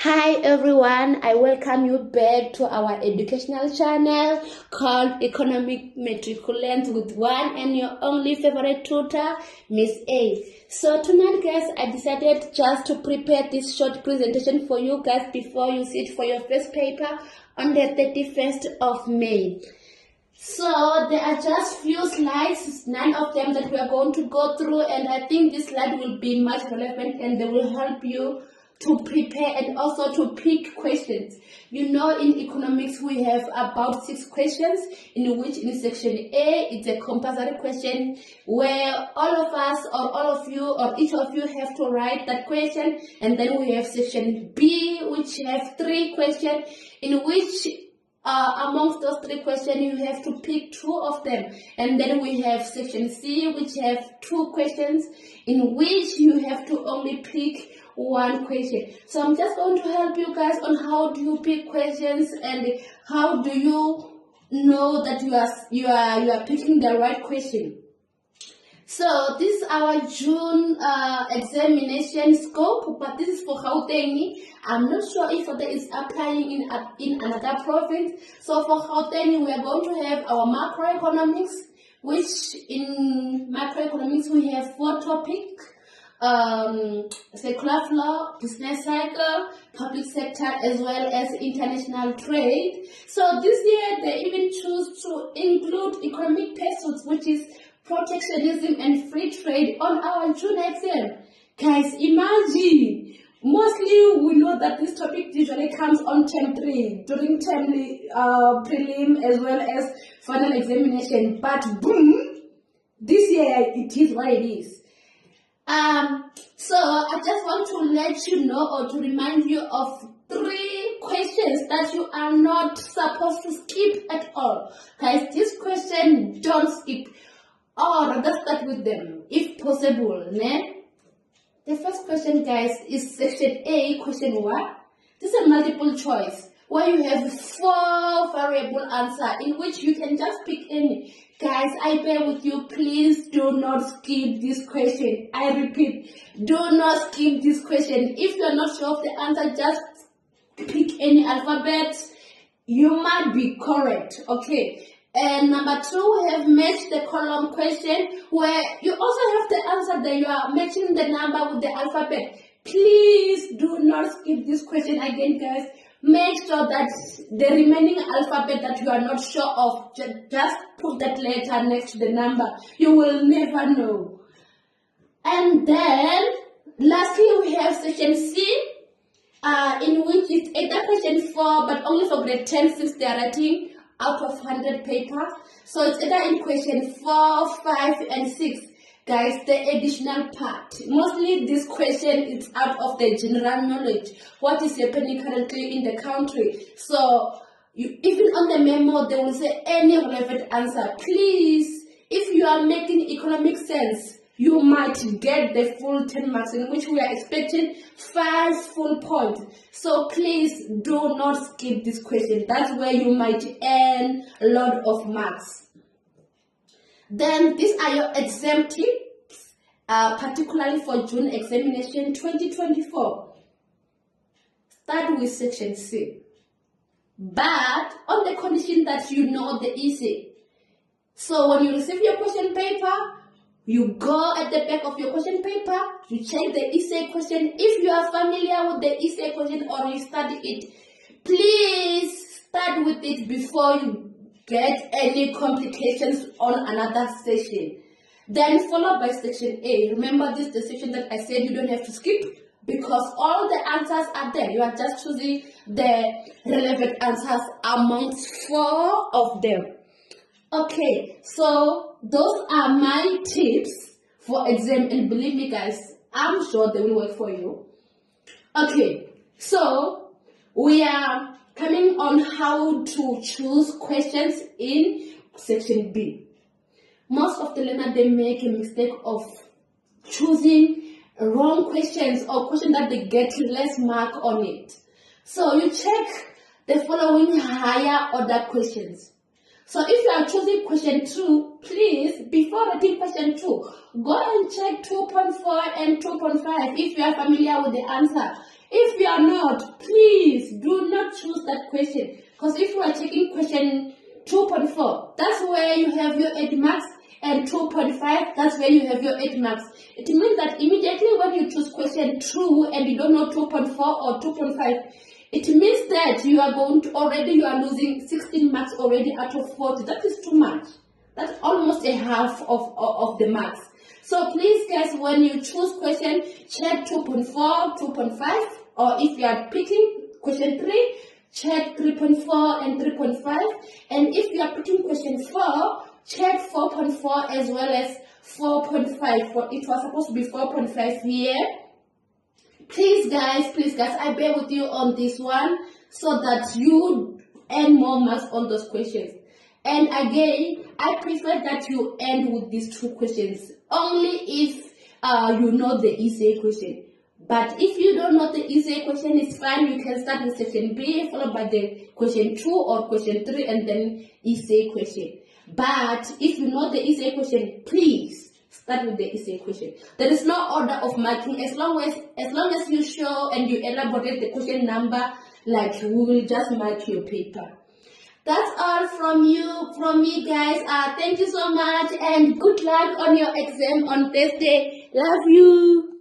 Hi everyone, I welcome you back to our educational channel called Economic Matriculants with one and your only favorite tutor, Miss A. So tonight guys, I decided just to prepare this short presentation for you guys before you sit for your first paper on the 31st of May. So there are just few slides, 9 of them that we are going to go through, and I think this slide will be much relevant and they will help you to prepare and also to pick questions. You know, in economics we have about 6 questions, in which in section A it's a compulsory question where all of us or all of you or each of you have to write that question, and then we have section B which have 3 questions in which amongst those 3 questions you have to pick 2 of them, and then we have section C which have 2 questions in which you have to only pick 1 question. So I'm just going to help you guys on how do you pick questions and how do you know that you are picking the right question. So this is our June examination scope, but this is for Gauteng. I'm not sure if that is applying in another province. So for Gauteng, we are going to have our macroeconomics, which in macroeconomics we have 4 topics. Secular flow, business cycle, public sector, as well as international trade. So this year they even choose to include economic pursuits, which is protectionism and free trade, on our June exam. Guys, imagine, mostly we know that this topic usually comes on term 3 during term prelim as well as final examination, but boom, this year it is what it is. So I just want to let you know or to remind you of 3 questions that you are not supposed to skip at all. Guys, this question don't skip, or rather start with them if possible. Ne? The first question, guys, is section A, question 1. This is a multiple choice where you have 4 variable answer in which you can just pick any. Guys, I bear with you, please do not skip this question. I repeat, do not skip this question. If you are not sure of the answer, just pick any alphabet. You might be correct, okay? And number 2, we have matched the column question, where you also have the answer that you are matching the number with the alphabet. Please do not skip this question again, guys. Make sure that the remaining alphabet that you are not sure of, just put that letter next to the number. You will never know. And then, lastly, we have section C, in which it's either question 4, but only for grade 10 since they are writing out of 100 papers. So it's either in question 4, 5, and 6. Guys, the additional part. Mostly this question is out of the general knowledge. What is happening currently in the country? So, even on the memo, they will say any relevant answer. Please, if you are making economic sense, you might get the full 10 marks, in which we are expecting 5 full points. So please do not skip this question. That's where you might earn a lot of marks. Then these are your exam tips, particularly for June examination 2024. Start with section C, but on the condition that you know the essay. So when you receive your question paper, you go at the back of your question paper, you check the essay question. If you are familiar with the essay question or you study it, please start with it before you get any complications on another session. Then followed by section A. Remember, this is the section that I said you don't have to skip because all the answers are there. You are just choosing the relevant answers amongst 4 of them. Okay, so those are my tips for exam, and believe me guys, I'm sure they will work for you. Okay, so we are coming on how to choose questions in section B. Most of the learners, they make a mistake of choosing wrong questions or questions that they get less mark on it. So you check the following higher order questions. So if you are choosing question 2, please, before writing question 2, go and check 2.4 and 2.5 if you are familiar with the answer. If you are not, please do not choose that question. Because if you are taking question 2.4, that's where you have your 8 marks, and 2.5, that's where you have your 8 marks. It means that immediately when you choose question 2 and you don't know 2.4 or 2.5, it means that you are you are losing 16 marks already out of 40. That is too much. That's almost a half of the marks. So please guys, when you choose question, check 2.4, 2.5, or if you are picking question 3, check 3.4 and 3.5. And if you are picking question 4, check 4.4 as well as 4.5. For it was supposed to be 4.5 here. Please guys, I bear with you on this one so that you earn more marks on those questions. And again, I prefer that you end with these 2 questions only if you know the essay question. But if you don't know the essay question, it's fine. You can start with section B followed by the question 2 or question 3 and then essay question. But if you know the essay question, please start with the essay question. There is no order of marking. As long as you show and you elaborate the question number, like we will just mark your paper. That's all from me guys. Thank you so much and good luck on your exam on Thursday. Love you.